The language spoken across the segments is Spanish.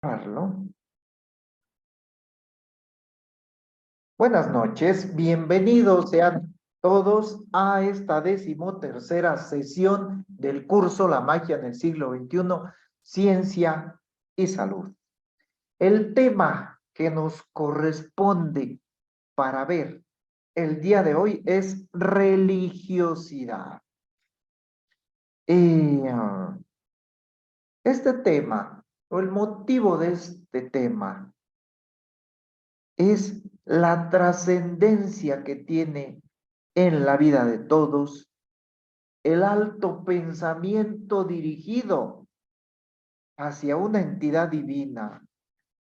Carlos. Buenas noches, bienvenidos sean todos a esta 13ª sesión del curso La magia en el siglo XXI, Ciencia y Salud. El tema que nos corresponde para ver el día de hoy es religiosidad. Y este tema, o el motivo de este tema, es la trascendencia que tiene en la vida de todos el alto pensamiento dirigido hacia una entidad divina,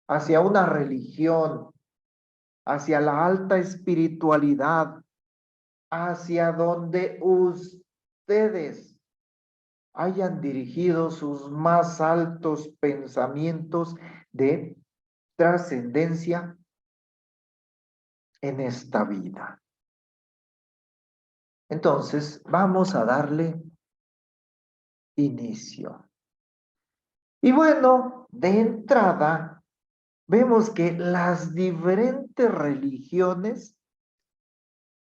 hacia una religión, hacia la alta espiritualidad, hacia donde ustedes hayan dirigido sus más altos pensamientos de trascendencia en esta vida. Entonces, vamos a darle inicio. Y bueno, de entrada, vemos que las diferentes religiones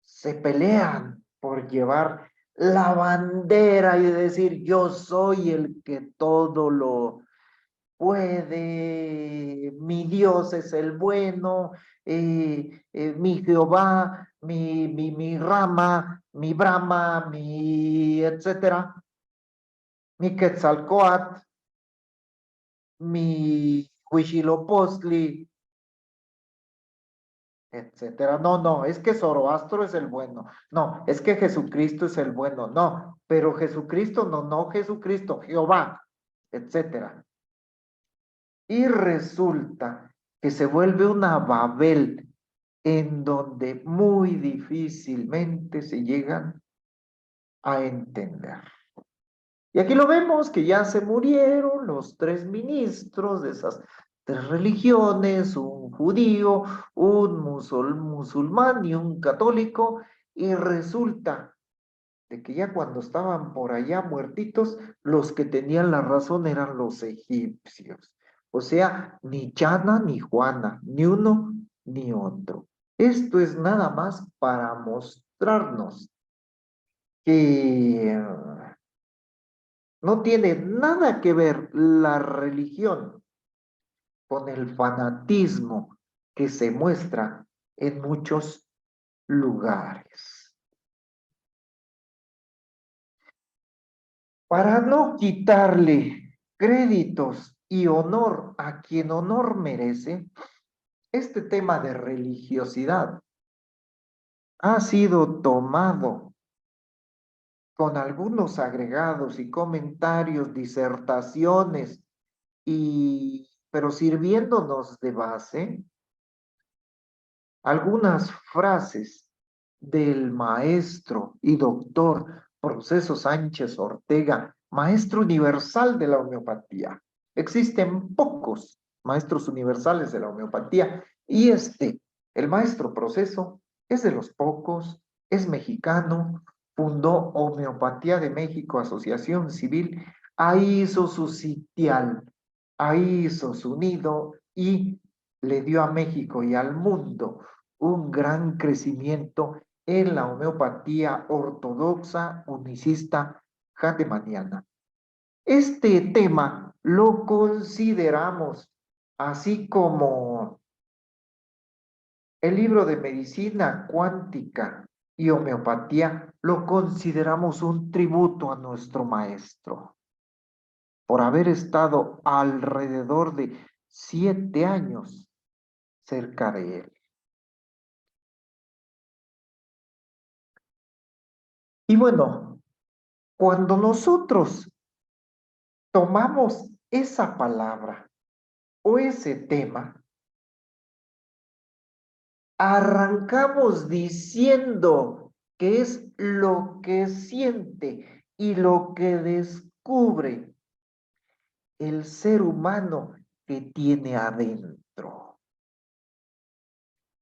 se pelean por llevar la bandera y decir yo soy el que todo lo puede, mi Dios es el bueno, mi Jehová, mi Rama, mi Brahma, mi etcétera, mi Quetzalcóatl, mi Huitzilopochtli, etcétera. No, no, es que Zoroastro es el bueno. No, es que Jesucristo es el bueno. No, pero Jesucristo, no, no Jesucristo, Jehová, etcétera. Y resulta que se vuelve una Babel en donde muy difícilmente se llegan a entender. Y aquí lo vemos que ya se murieron los tres ministros de esas tres religiones, un judío, un musulmán y un católico, y resulta de que ya cuando estaban por allá muertitos, los que tenían la razón eran los egipcios. O sea, ni Chana ni Juana, ni uno ni otro. Esto es nada más para mostrarnos que no tiene nada que ver la religión con el fanatismo que se muestra en muchos lugares. Para no quitarle créditos y honor a quien honor merece, este tema de religiosidad ha sido tomado con algunos agregados y comentarios, disertaciones, pero sirviéndonos de base algunas frases del maestro y doctor Proceso Sánchez Ortega, maestro universal de la homeopatía. Existen pocos maestros universales de la homeopatía y el maestro Proceso, es de los pocos, es mexicano, fundó Homeopatía de México, Asociación Civil, ahí hizo su sitial, ahí hizo su nido y le dio a México y al mundo un gran crecimiento en la homeopatía ortodoxa, unicista, hahnemanniana. Este tema lo consideramos, así como el libro de medicina cuántica y homeopatía, lo consideramos un tributo a nuestro maestro, por haber estado alrededor de 7 años cerca de él. Y bueno, cuando nosotros tomamos esa palabra o ese tema, arrancamos diciendo que es lo que siente y lo que descubre el ser humano que tiene adentro,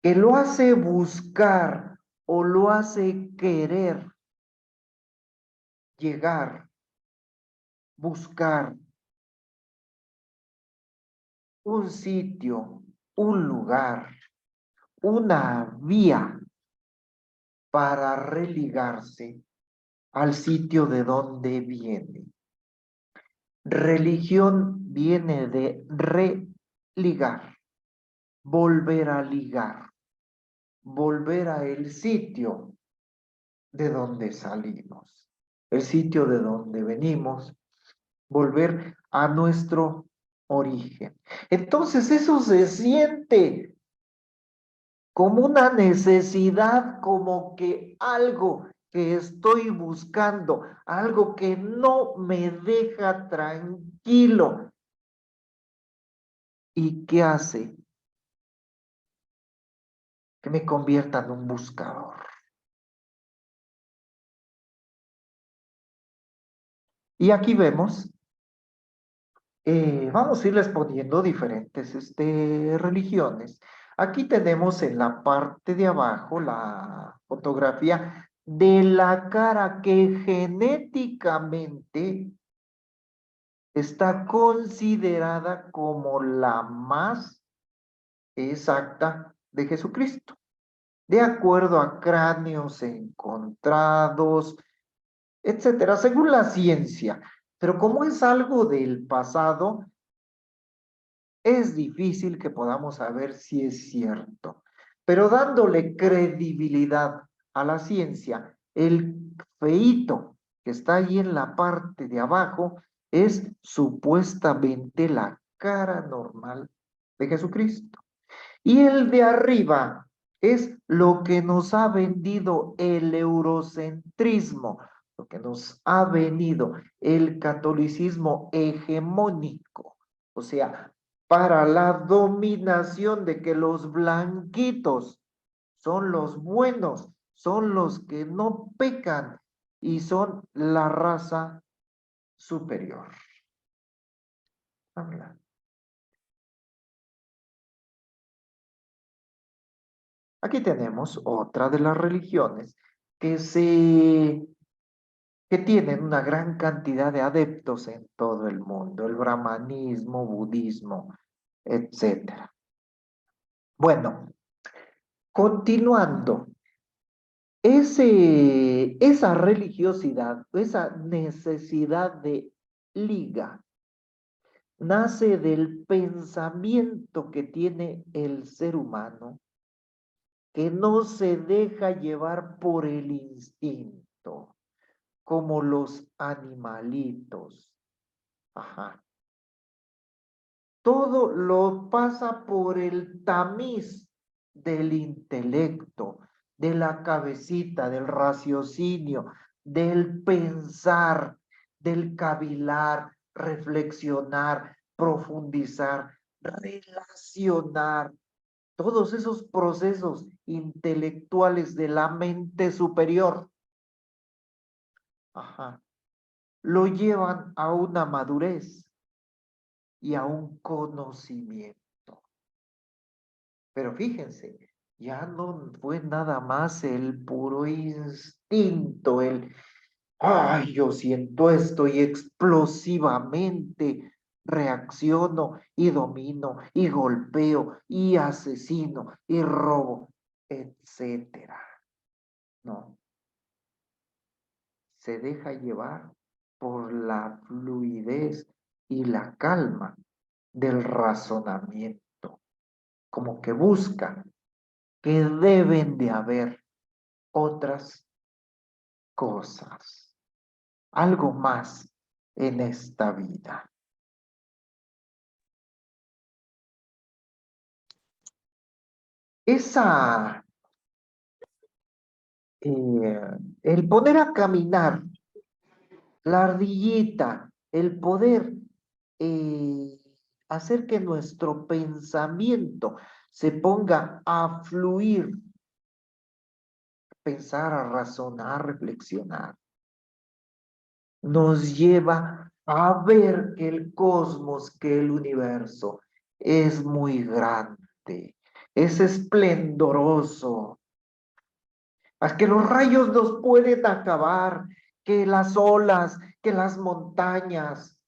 que lo hace buscar o lo hace querer llegar, buscar un sitio, un lugar, una vía para religarse al sitio de donde viene. Religión viene de religar, volver a ligar, volver a el sitio de donde salimos, el sitio de donde venimos, volver a nuestro origen. Entonces eso se siente como una necesidad, como que algo que estoy buscando, algo que no me deja tranquilo. ¿Y qué hace? Que me convierta en un buscador. Y aquí vemos, vamos a irles poniendo diferentes religiones. Aquí tenemos en la parte de abajo la fotografía de la cara que genéticamente está considerada como la más exacta de Jesucristo, de acuerdo a cráneos encontrados, etcétera, según la ciencia. Pero como es algo del pasado, es difícil que podamos saber si es cierto. Pero dándole credibilidad a la ciencia, el feíto que está ahí en la parte de abajo es supuestamente la cara normal de Jesucristo. Y el de arriba es lo que nos ha vendido el eurocentrismo, lo que nos ha venido el catolicismo hegemónico, o sea, para la dominación de que los blanquitos son los buenos, son los que no pecan y son la raza superior. Habla. Aquí tenemos otra de las religiones que que tienen una gran cantidad de adeptos en todo el mundo, el brahmanismo, budismo, etcétera. Bueno, continuando, esa religiosidad, esa necesidad de liga, nace del pensamiento que tiene el ser humano, que no se deja llevar por el instinto, como los animalitos. Ajá. Todo lo pasa por el tamiz del intelecto, de la cabecita, del raciocinio, del pensar, del cavilar, reflexionar, profundizar, relacionar, todos esos procesos intelectuales de la mente superior, ajá, lo llevan a una madurez y a un conocimiento. Pero fíjense, ya no fue nada más el puro instinto, ay, yo siento esto y explosivamente reacciono y domino y golpeo y asesino y robo, etcétera. No, se deja llevar por la fluidez y la calma del razonamiento, como que busca que deben de haber otras cosas, algo más en esta vida. Esa, el poner a caminar, la ardillita, el poder eh, hacer que nuestro pensamiento se ponga a fluir, pensar, a razonar, a reflexionar, nos lleva a ver que el cosmos, que el universo es muy grande, es esplendoroso, a que los rayos nos pueden acabar, que las olas, que las montañas,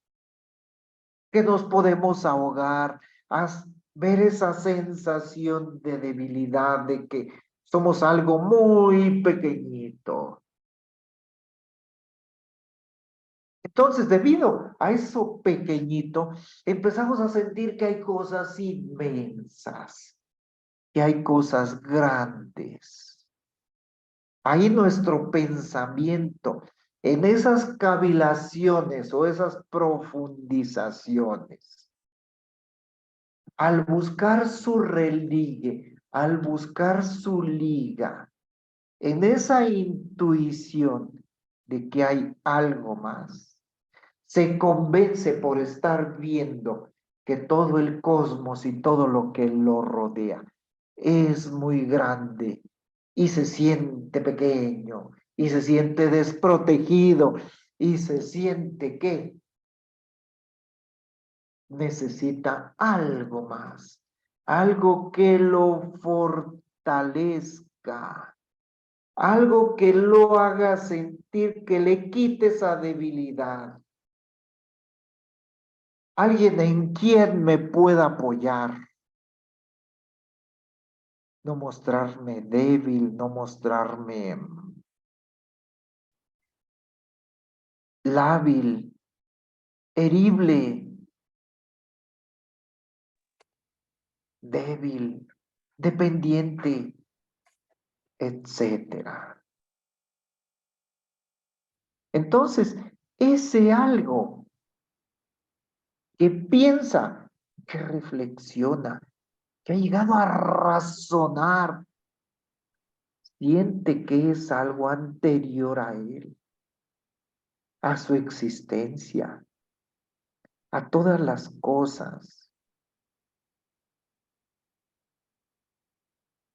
que nos podemos ahogar, ver esa sensación de debilidad, de que somos algo muy pequeñito. Entonces, debido a eso pequeñito, empezamos a sentir que hay cosas inmensas, que hay cosas grandes. Ahí nuestro pensamiento, en esas cavilaciones o esas profundizaciones, al buscar su religue, al buscar su liga, en esa intuición de que hay algo más, se convence por estar viendo que todo el cosmos y todo lo que lo rodea es muy grande y se siente pequeño y se siente desprotegido y se siente que necesita algo más, algo que lo fortalezca, algo que lo haga sentir, que le quite esa debilidad. Alguien en quien me pueda apoyar, no mostrarme débil, no mostrarme lábil, herible, débil, dependiente, etcétera. Entonces, ese algo que piensa, que reflexiona, que ha llegado a razonar, siente que es algo anterior a él, a su existencia, a todas las cosas,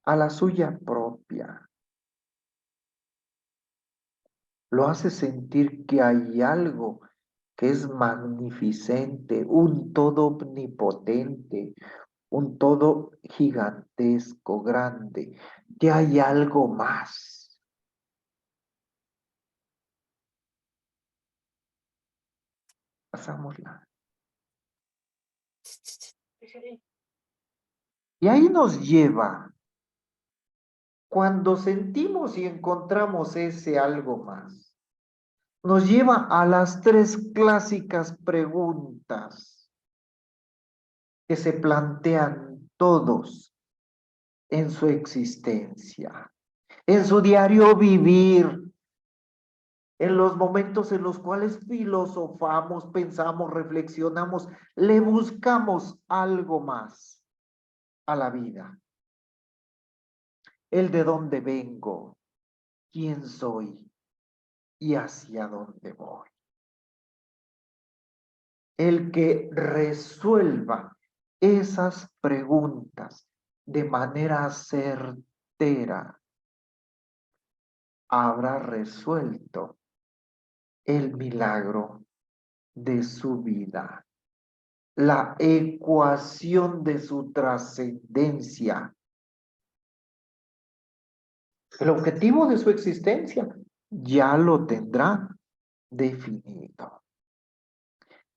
a la suya propia. Lo hace sentir que hay algo que es magnificente, un todo omnipotente, un todo gigantesco, grande, que hay algo más. Pasámosla. Y ahí nos lleva, cuando sentimos y encontramos ese algo más, nos lleva a las tres clásicas preguntas que se plantean todos en su existencia, en su diario vivir, en los momentos en los cuales filosofamos, pensamos, reflexionamos, le buscamos algo más a la vida. El de dónde vengo, quién soy y hacia dónde voy. El que resuelva esas preguntas de manera certera habrá resuelto el milagro de su vida, la ecuación de su trascendencia, el objetivo de su existencia, ya lo tendrá definido.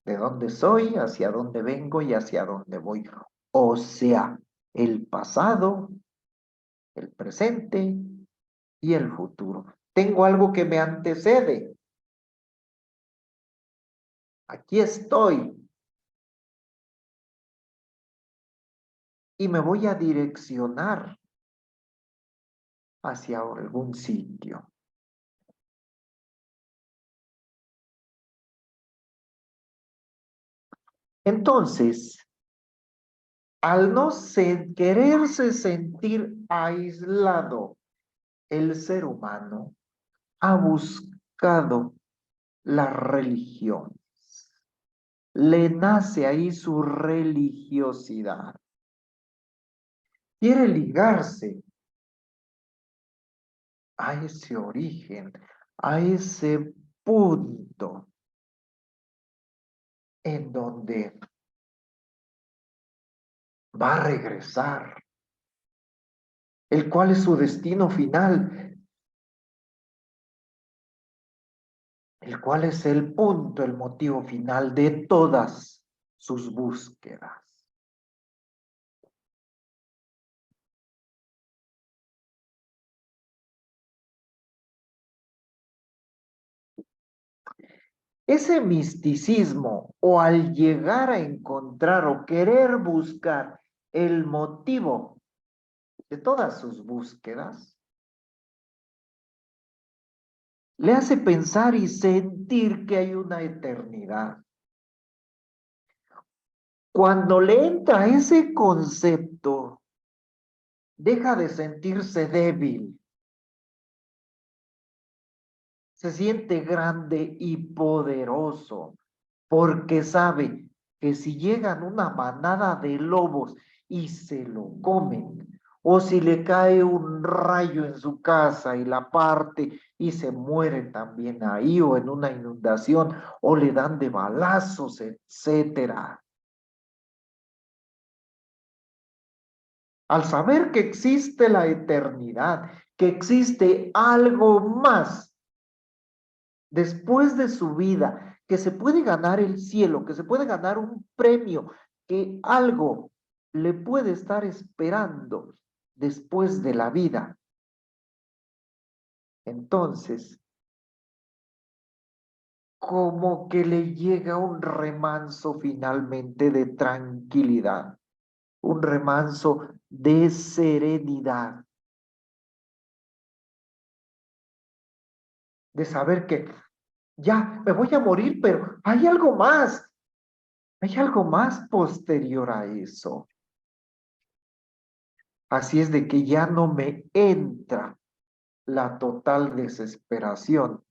De dónde soy, hacia dónde vengo y hacia dónde voy. O sea, el pasado, el presente y el futuro. Tengo algo que me antecede. Aquí estoy. Y me voy a direccionar hacia algún sitio. Entonces, al no quererse sentir aislado, el ser humano ha buscado las religiones. Le nace ahí su religiosidad. Quiere ligarse a ese origen, a ese punto en donde va a regresar, el cual es su destino final, el cual es el punto, el motivo final de todas sus búsquedas. Ese misticismo o al llegar a encontrar o querer buscar el motivo de todas sus búsquedas, le hace pensar y sentir que hay una eternidad. Cuando le entra ese concepto, deja de sentirse débil, se siente grande y poderoso, porque sabe que si llegan una manada de lobos y se lo comen, o si le cae un rayo en su casa y la parte y se muere también ahí, o en una inundación, o le dan de balazos, etcétera. Al saber que existe la eternidad, que existe algo más después de su vida, que se puede ganar el cielo, que se puede ganar un premio, que algo le puede estar esperando después de la vida. Entonces, como que le llega un remanso finalmente de tranquilidad, un remanso de serenidad, de saber que ya me voy a morir, pero hay algo más posterior a eso. Así es de que ya no me entra la total desesperación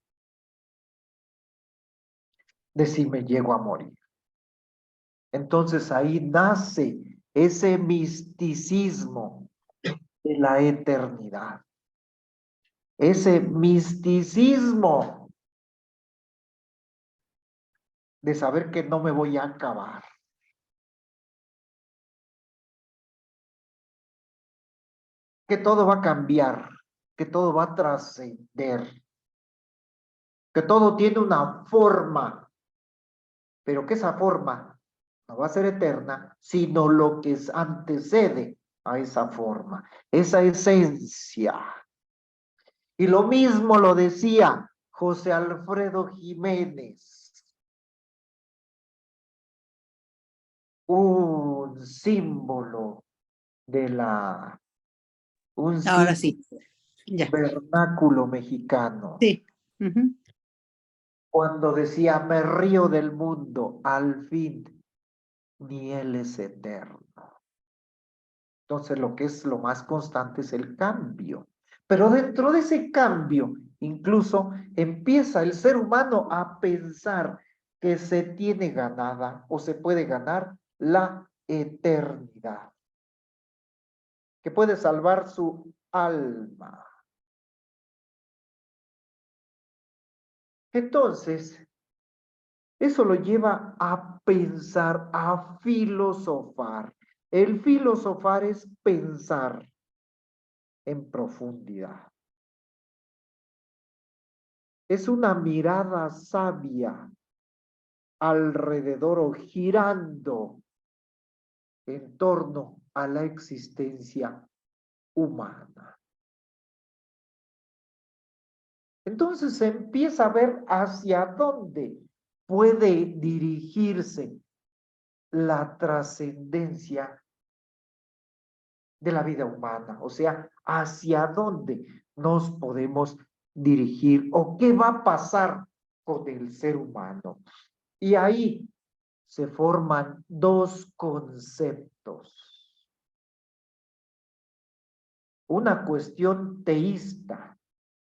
de si me llego a morir. Entonces ahí nace ese misticismo de la eternidad, ese misticismo de saber que no me voy a acabar, que todo va a cambiar, que todo va a trascender, que todo tiene una forma, pero que esa forma no va a ser eterna, sino lo que antecede a esa forma, esa esencia. Y lo mismo lo decía José Alfredo Jiménez, un símbolo de un Ahora símbolo sí, ya. vernáculo mexicano, Sí. Ujú. cuando decía, me río del mundo, al fin, ni él es eterno. Entonces, lo que es lo más constante es el cambio. Pero dentro de ese cambio, incluso empieza el ser humano a pensar que se tiene ganada o se puede ganar la eternidad, que puede salvar su alma. Entonces, eso lo lleva a pensar, a filosofar. El filosofar es pensar en profundidad. Es una mirada sabia alrededor o girando en torno a la existencia humana. Entonces se empieza a ver hacia dónde puede dirigirse la trascendencia de la vida humana, o sea, hacia dónde nos podemos dirigir o qué va a pasar con el ser humano. Y ahí se forman dos conceptos. Una cuestión teísta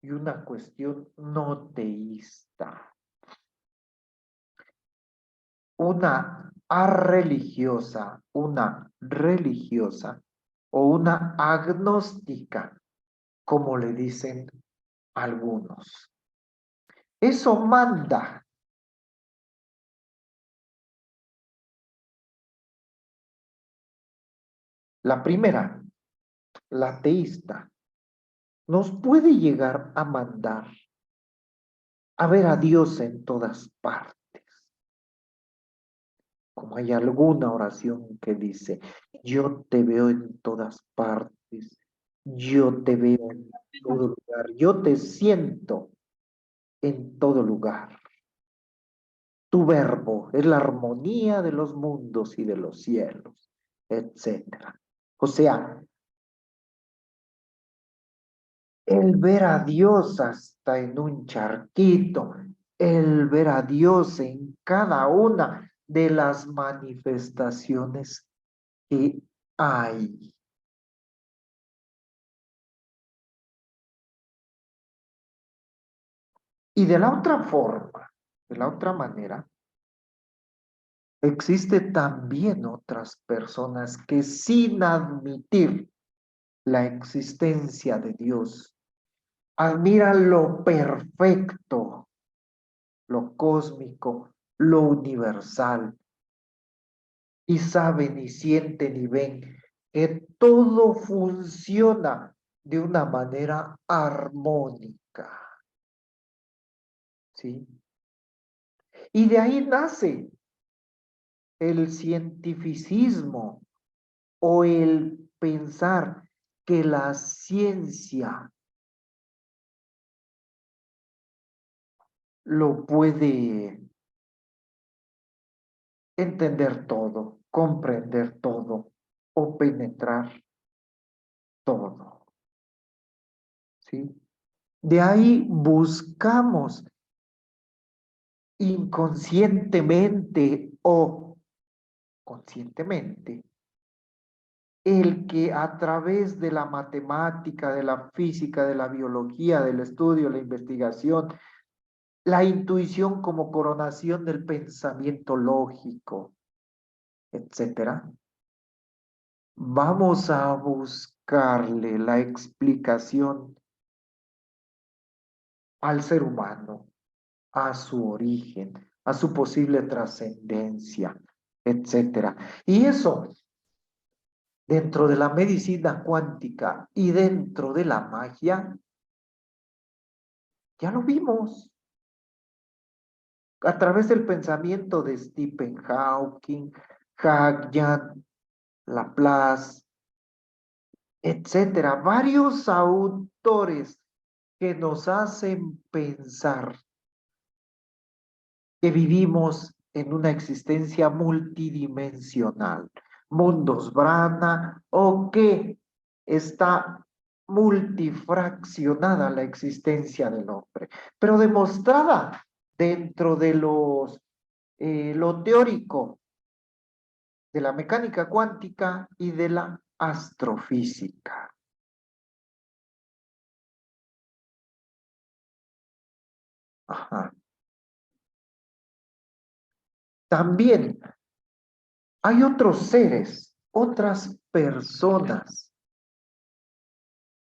y una cuestión no teísta. Una religiosa o una agnóstica, como le dicen algunos. Eso manda. La primera, la teísta, nos puede llegar a mandar a ver a Dios en todas partes. Como hay alguna oración que dice, yo te veo en todas partes, yo te veo en todo lugar, yo te siento en todo lugar. Tu verbo es la armonía de los mundos y de los cielos, etcétera. O sea, el ver a Dios hasta en un charquito, el ver a Dios en cada una de las manifestaciones que hay. Y de la otra forma, de la otra manera, existe también otras personas que sin admitir la existencia de Dios, admiran lo perfecto, lo cósmico, lo universal, y saben y sienten y ven que todo funciona de una manera armónica, ¿sí? Y de ahí nace el cientificismo o el pensar que la ciencia lo puede entender todo, comprender todo o penetrar todo, ¿sí? De ahí buscamos inconscientemente o conscientemente el que a través de la matemática, de la física, de la biología, del estudio, la investigación, la intuición como coronación del pensamiento lógico, etcétera, vamos a buscarle la explicación al ser humano, a su origen, a su posible trascendencia, etcétera. Y eso, dentro de la medicina cuántica y dentro de la magia, ya lo vimos a través del pensamiento de Stephen Hawking, Heisenberg, Laplace, etcétera. Varios autores que nos hacen pensar que vivimos en una existencia multidimensional, mundos Brahma, o que está multifraccionada la existencia del hombre, pero demostrada dentro de lo teórico de la mecánica cuántica y de la astrofísica. Ajá. También hay otros seres, otras personas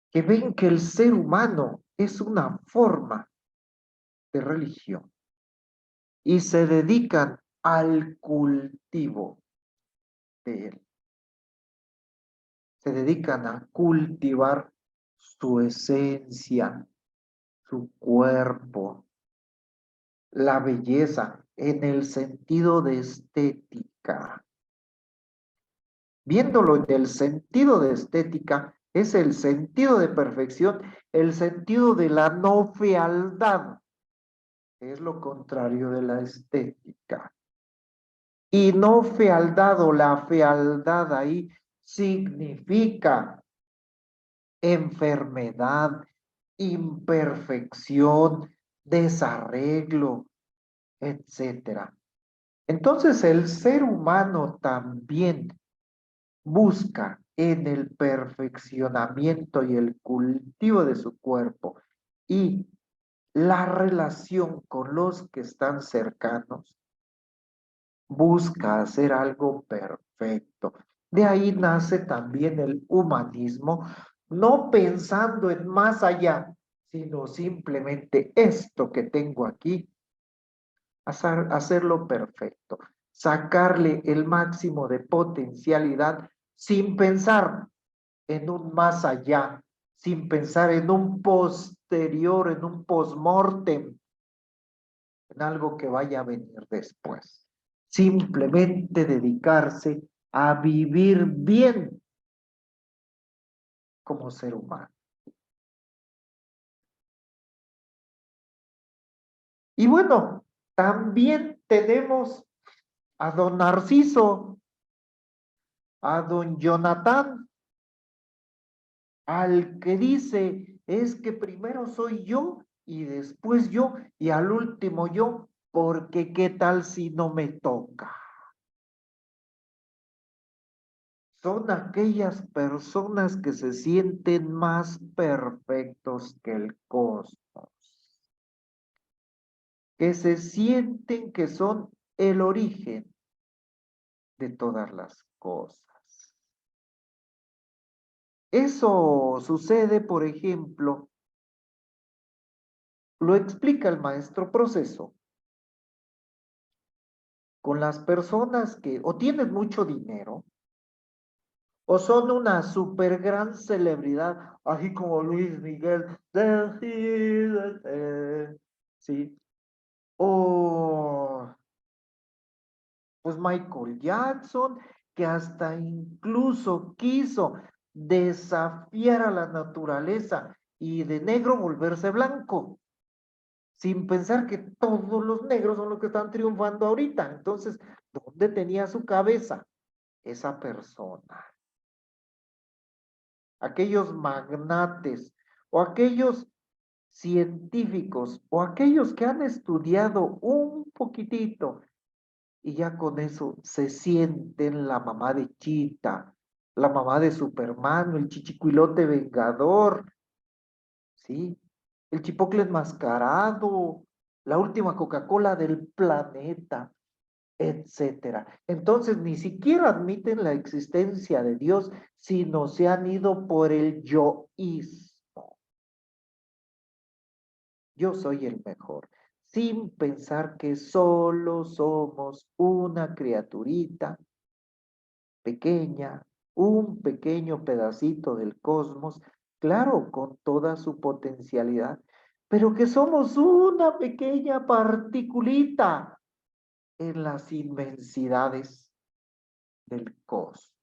que ven que el ser humano es una forma de religión y se dedican al cultivo de él. Se dedican a cultivar su esencia, su cuerpo, la belleza en el sentido de estética. Viéndolo en el sentido de estética, es el sentido de perfección, el sentido de la no fealdad, es lo contrario de la estética. Y no fealdad o la fealdad ahí significa enfermedad, imperfección, desarreglo, etcétera. Entonces el ser humano también busca en el perfeccionamiento y el cultivo de su cuerpo y la relación con los que están cercanos, busca hacer algo perfecto. De ahí nace también el humanismo, no pensando en más allá, sino simplemente esto que tengo aquí, hacerlo perfecto, sacarle el máximo de potencialidad sin pensar en un más allá, sin pensar en un posterior, en un postmortem, en algo que vaya a venir después. Simplemente dedicarse a vivir bien como ser humano. Y bueno, También tenemos a don Narciso, a don Jonathan, al que dice, es que primero soy yo y después yo y al último yo, porque qué tal si no me toca. Son aquellas personas que se sienten más perfectos que el cosmos, que se sienten que son el origen de todas las cosas. Eso sucede, por ejemplo, lo explica el maestro Proceso, con las personas que o tienen mucho dinero o son una super gran celebridad, así como Luis Miguel, ¿sí? O pues Michael Jackson, que hasta incluso quiso desafiar a la naturaleza y de negro volverse blanco, sin pensar que todos los negros son los que están triunfando ahorita. Entonces, ¿dónde tenía su cabeza esa persona? Aquellos magnates o aquellos científicos o aquellos que han estudiado un poquitito y ya con eso se sienten la mamá de Chita, la mamá de Superman, el chichicuilote vengador, ¿sí? El chipocle enmascarado, la última Coca-Cola del planeta, etcétera. Entonces ni siquiera admiten la existencia de Dios, sino se han ido por el yoísmo. Yo soy el mejor, sin pensar que solo somos una criaturita pequeña, un pequeño pedacito del cosmos, claro, con toda su potencialidad, pero que somos una pequeña particulita en las inmensidades del cosmos.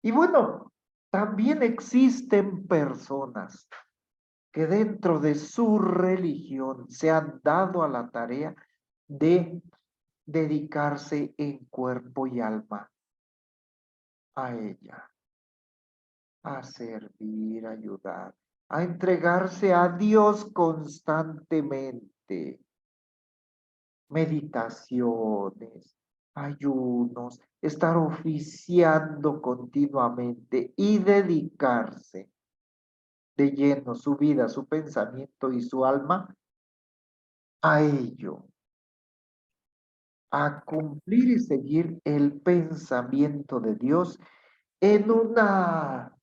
Y bueno, también existen personas que dentro de su religión se han dado a la tarea de dedicarse en cuerpo y alma a ella, a servir, a ayudar, a entregarse a Dios constantemente. Meditaciones, ayunos, estar oficiando continuamente y dedicarse de lleno su vida, su pensamiento y su alma a ello, a cumplir y seguir el pensamiento de Dios en una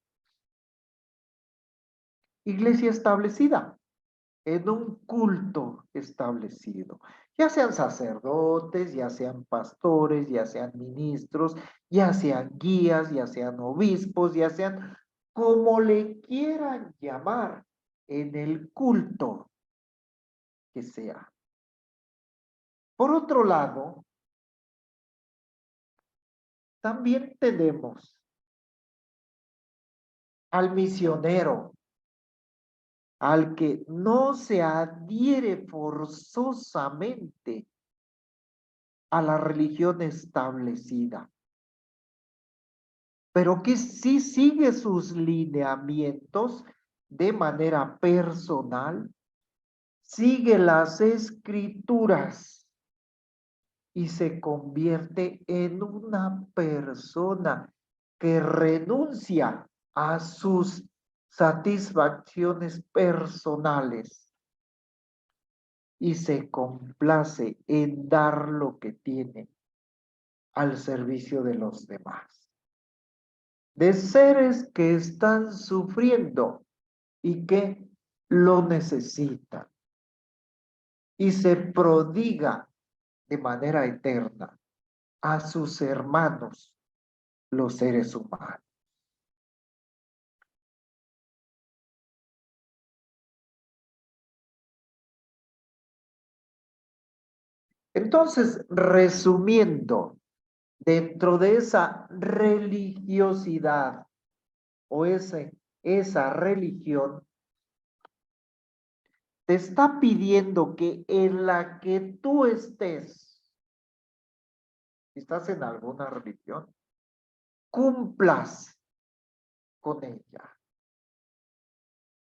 iglesia establecida, en un culto establecido, ya sean sacerdotes, ya sean pastores, ya sean ministros, ya sean guías, ya sean obispos, ya sean como le quieran llamar en el culto que sea. Por otro lado, también tenemos al misionero, al que no se adhiere forzosamente a la religión establecida, pero que sí sigue sus lineamientos de manera personal, sigue las escrituras y se convierte en una persona que renuncia a sus satisfacciones personales y se complace en dar lo que tiene al servicio de los demás, de seres que están sufriendo y que lo necesitan, y se prodiga de manera eterna a sus hermanos, los seres humanos. Entonces, resumiendo, dentro de esa religiosidad o esa religión, te está pidiendo que en la que tú estés, si estás en alguna religión, cumplas con ella.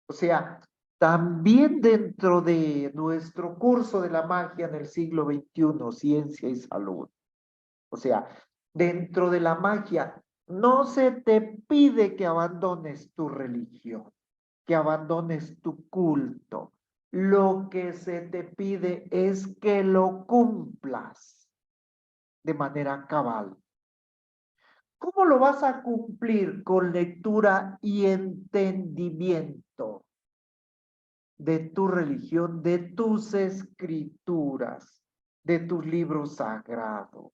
O sea, también dentro de nuestro curso de la magia en el siglo XXI, ciencia y salud, o sea, dentro de la magia, no se te pide que abandones tu religión, que abandones tu culto. Lo que se te pide es que lo cumplas de manera cabal. ¿Cómo lo vas a cumplir? Con lectura y entendimiento de tu religión, de tus escrituras, de tus libros sagrados.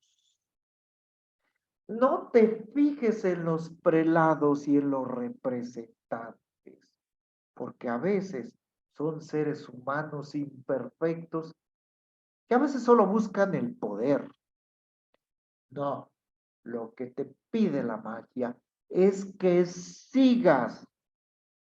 No te fijes en los prelados y en los representantes, porque a veces son seres humanos imperfectos que a veces solo buscan el poder. No, lo que te pide la magia es que sigas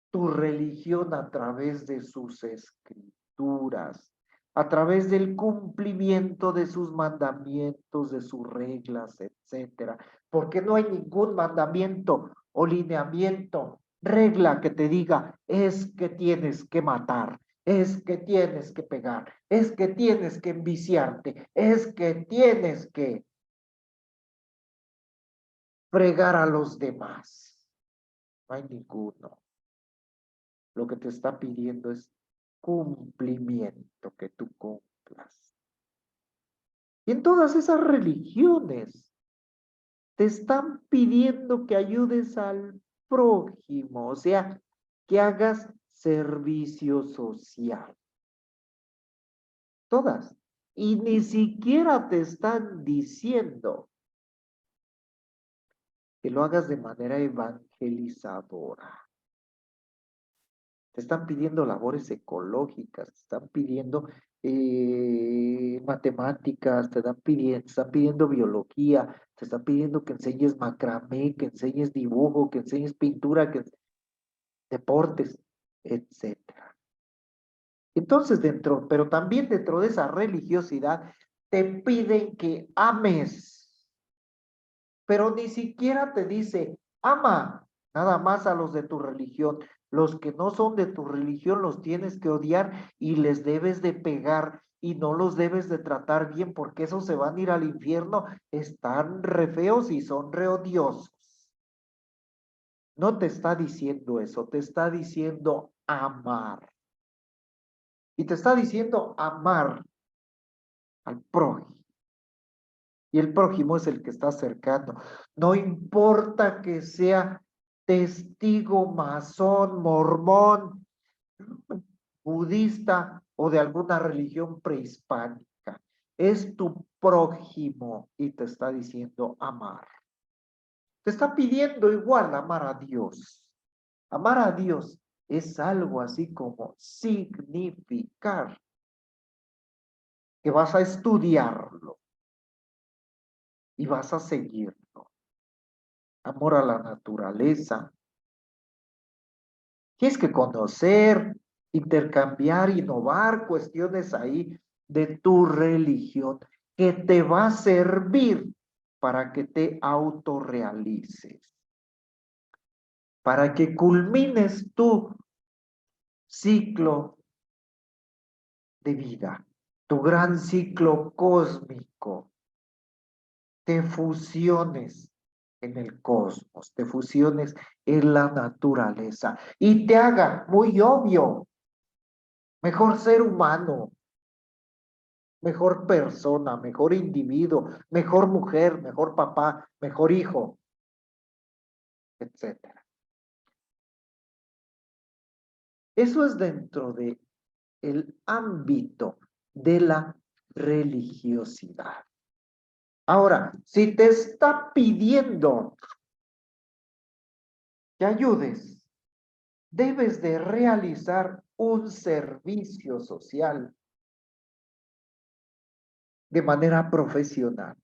tu religión a través de sus escrituras, a través del cumplimiento de sus mandamientos, de sus reglas, etcétera. Porque no hay ningún mandamiento o lineamiento, regla que te diga, es que tienes que matar, es que tienes que pegar, es que tienes que enviciarte, es que tienes que fregar a los demás. No hay ninguno. Lo que te está pidiendo es cumplimiento, que tú cumplas. Y en todas esas religiones te están pidiendo que ayudes al prójimo, o sea, que hagas servicio social. Todas. Y ni siquiera te están diciendo que lo hagas de manera evangelizadora. Te están pidiendo labores ecológicas, te están pidiendo matemáticas, te están pidiendo biología, te están pidiendo que enseñes macramé, que enseñes dibujo, que enseñes pintura, que deportes, etcétera. Entonces, pero también dentro de esa religiosidad, te piden que ames, pero ni siquiera te dice, ama nada más a los de tu religión. Los que no son de tu religión los tienes que odiar y les debes de pegar y no los debes de tratar bien porque esos se van a ir al infierno, están re feos y son re odiosos. No te está diciendo eso, te está diciendo amar. Y te está diciendo amar al prójimo. Y el prójimo es el que está cercano. No importa que sea testigo, masón, mormón, budista o de alguna religión prehispánica. Es tu prójimo y te está diciendo amar. Te está pidiendo igual amar a Dios. Amar a Dios es algo así como significar que vas a estudiarlo y vas a seguirlo. Amor a la naturaleza. Tienes que conocer, intercambiar, innovar cuestiones ahí de tu religión que te va a servir para que te autorrealices, para que culmines tu ciclo de vida, tu gran ciclo cósmico, te fusiones en el cosmos, te fusiones en la naturaleza y te haga muy obvio, mejor ser humano, mejor persona, mejor individuo, mejor mujer, mejor papá, mejor hijo, etcétera. Eso es dentro de el ámbito de la religiosidad. Ahora, si te está pidiendo que ayudes, debes de realizar un servicio social de manera profesional.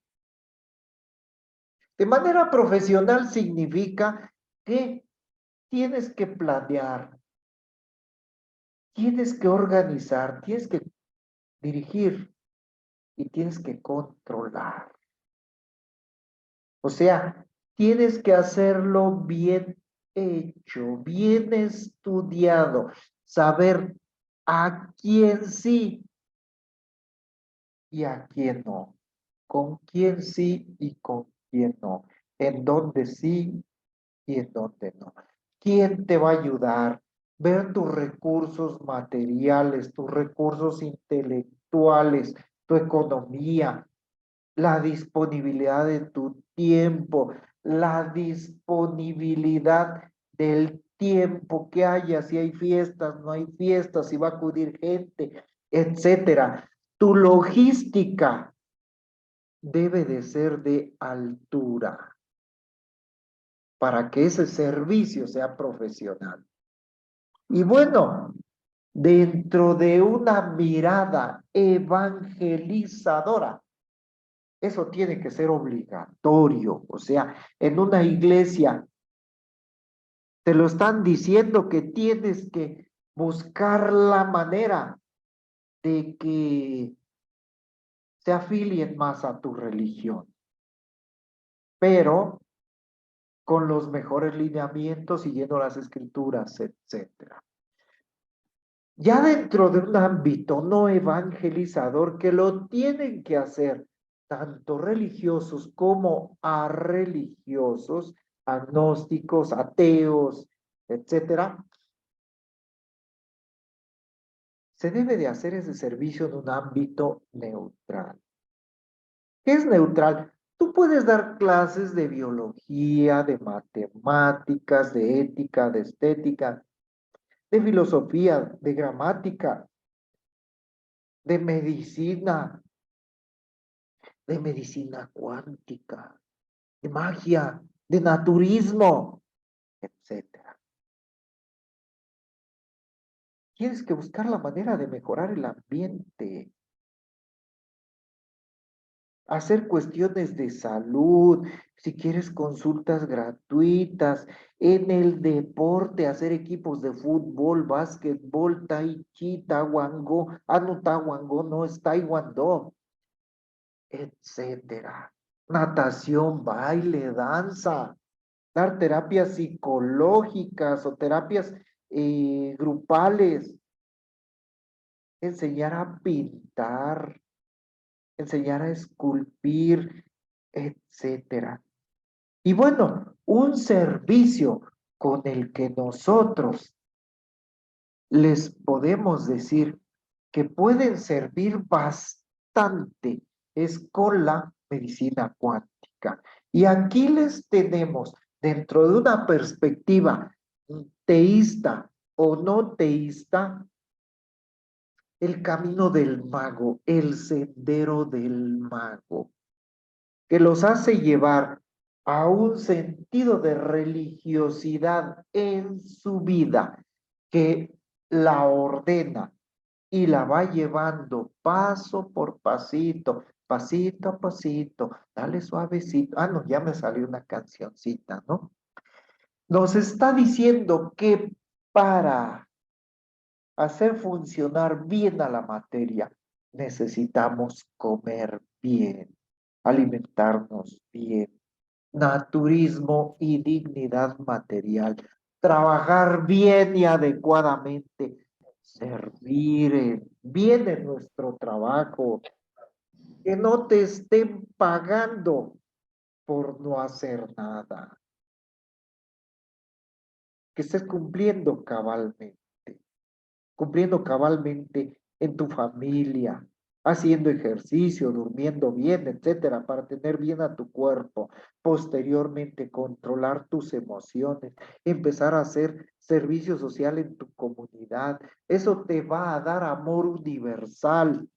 De manera profesional significa que tienes que planear, tienes que organizar, tienes que dirigir y tienes que controlar. O sea, tienes que hacerlo bien hecho, bien estudiado, saber a quién sí y a quién no, con quién sí y con quién no, en dónde sí y en dónde no. ¿Quién te va a ayudar? Ver tus recursos materiales, tus recursos intelectuales, tu economía, la disponibilidad de tu tiempo, la disponibilidad del tiempo que haya, si hay fiestas, no hay fiestas, si va a acudir gente, etcétera. Tu logística debe de ser de altura para que ese servicio sea profesional. Y bueno, dentro de una mirada evangelizadora, eso tiene que ser obligatorio. O sea, en una iglesia te lo están diciendo que tienes que buscar la manera de que se afilien más a tu religión, pero con los mejores lineamientos, siguiendo las escrituras, etcétera. Ya dentro de un ámbito no evangelizador que lo tienen que hacer tanto religiosos como arreligiosos, agnósticos, ateos, etcétera, se debe de hacer ese servicio en un ámbito neutral. ¿Qué es neutral? Tú puedes dar clases de biología, de matemáticas, de ética, de estética, de filosofía, de gramática, de medicina cuántica, de magia, de naturismo, etcétera. Tienes que buscar la manera de mejorar el ambiente, hacer cuestiones de salud, si quieres consultas gratuitas, en el deporte, hacer equipos de fútbol, básquetbol, tai chi, taekwondo, no taekwondo, no es taekwondo, etcétera. Natación, baile, danza, dar terapias psicológicas o terapias grupales, enseñar a pintar, enseñar a esculpir, etcétera. Y bueno, un servicio con el que nosotros les podemos decir que pueden servir bastante es con la medicina cuántica. Y aquí les tenemos, dentro de una perspectiva teísta o no teísta, el camino del mago, el sendero del mago, que los hace llevar a un sentido de religiosidad en su vida, que la ordena y la va llevando paso por pasito, pasito a pasito, dale suavecito. Ah, no, ya me salió una cancioncita, ¿no? Nos está diciendo que para hacer funcionar bien a la materia, necesitamos comer bien, alimentarnos bien, naturismo y dignidad material, trabajar bien y adecuadamente, servir bien en nuestro trabajo, que no te estén pagando por no hacer nada, que estés cumpliendo cabalmente en tu familia, haciendo ejercicio, durmiendo bien, etcétera, para tener bien a tu cuerpo, posteriormente controlar tus emociones, empezar a hacer servicio social en tu comunidad. Eso te va a dar amor universal.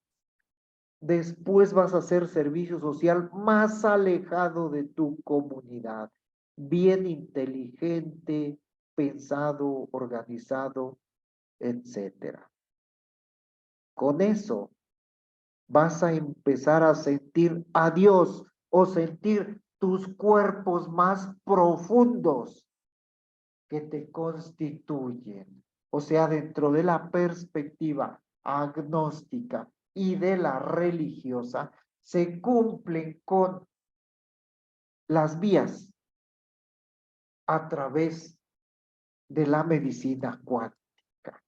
Después vas a hacer servicio social más alejado de tu comunidad, bien inteligente, pensado, organizado, etcétera. Con eso vas a empezar a sentir a Dios o sentir tus cuerpos más profundos que te constituyen. o sea, dentro de la perspectiva agnóstica y de la religiosa, se cumplen con las vías a través de la medicina cuántica.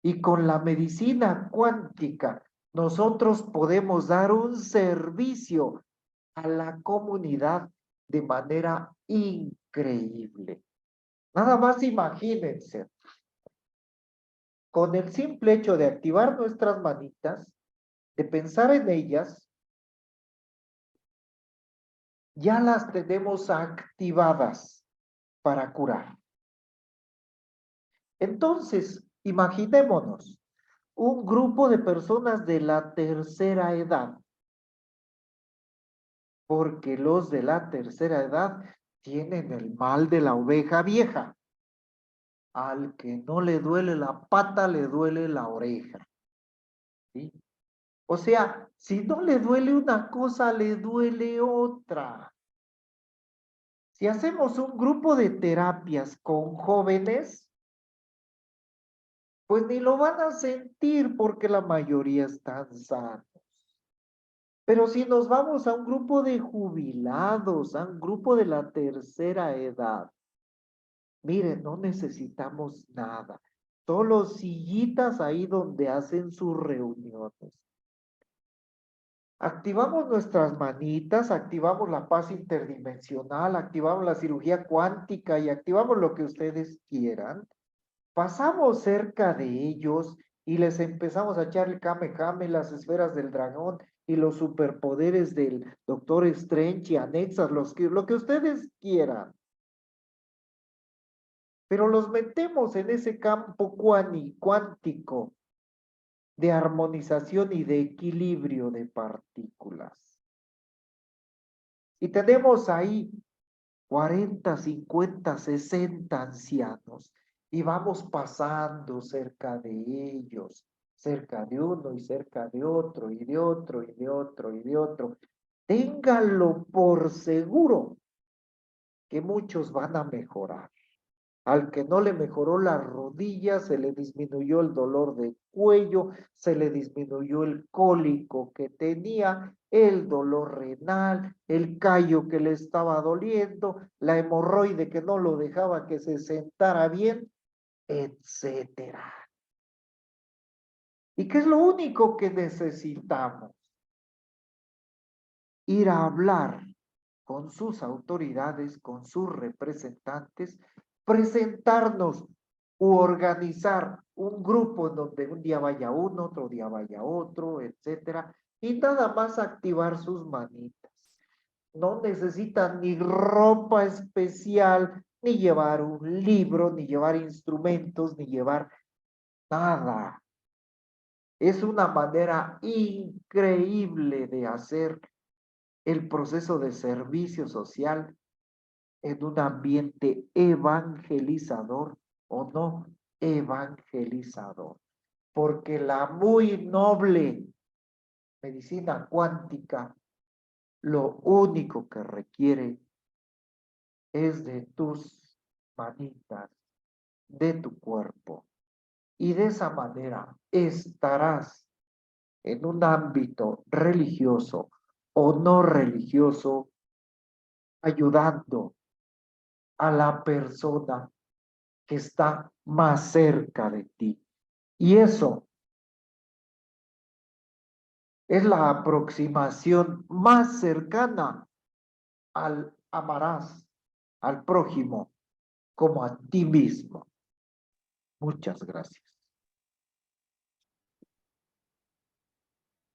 Y con la medicina cuántica, nosotros podemos dar un servicio a la comunidad de manera increíble. Nada más imagínense, con el simple hecho de activar nuestras manitas, de pensar en ellas, ya las tenemos activadas para curar. Entonces, imaginémonos un grupo de personas de la tercera edad, porque los de la tercera edad tienen el mal de la oveja vieja. Al que no le duele la pata, le duele la oreja. ¿Sí? O sea, si no le duele una cosa, le duele otra. Si hacemos un grupo de terapias con jóvenes, pues ni lo van a sentir porque la mayoría están sanos. Pero si nos vamos a un grupo de jubilados, a un grupo de la tercera edad, miren, no necesitamos nada. Solo sillitas ahí donde hacen sus reuniones. Activamos nuestras manitas, activamos la paz interdimensional, activamos la cirugía cuántica y activamos lo que ustedes quieran. Pasamos cerca de ellos y les empezamos a echar el Kame, las esferas del dragón y los superpoderes del Doctor Strange y anexas, lo que ustedes quieran. Pero los metemos en ese campo cuántico de armonización y de equilibrio de partículas. Y tenemos ahí 40, 50, 60 ancianos y vamos pasando cerca de ellos, cerca de uno y cerca de otro y de otro y de otro y de otro. Ténganlo por seguro que muchos van a mejorar. Al que no le mejoró las rodillas, se le disminuyó el dolor de cuello, se le disminuyó el cólico que tenía, el dolor renal, el callo que le estaba doliendo, la hemorroide que no lo dejaba que se sentara bien, etcétera. ¿Y qué es lo único que necesitamos? Ir a hablar con sus autoridades, con sus representantes, presentarnos u organizar un grupo en donde un día vaya uno, otro día vaya otro, etcétera, y nada más activar sus manitas. No necesitan ni ropa especial, ni llevar un libro, ni llevar instrumentos, ni llevar nada. Es una manera increíble de hacer el proceso de servicio social en un ambiente evangelizador o no evangelizador. Porque la muy noble medicina cuántica lo único que requiere es de tus manitas, de tu cuerpo. Y de esa manera estarás en un ámbito religioso o no religioso ayudando a la persona que está más cerca de ti. Y eso es la aproximación más cercana al amarás al prójimo como a ti mismo. Muchas gracias.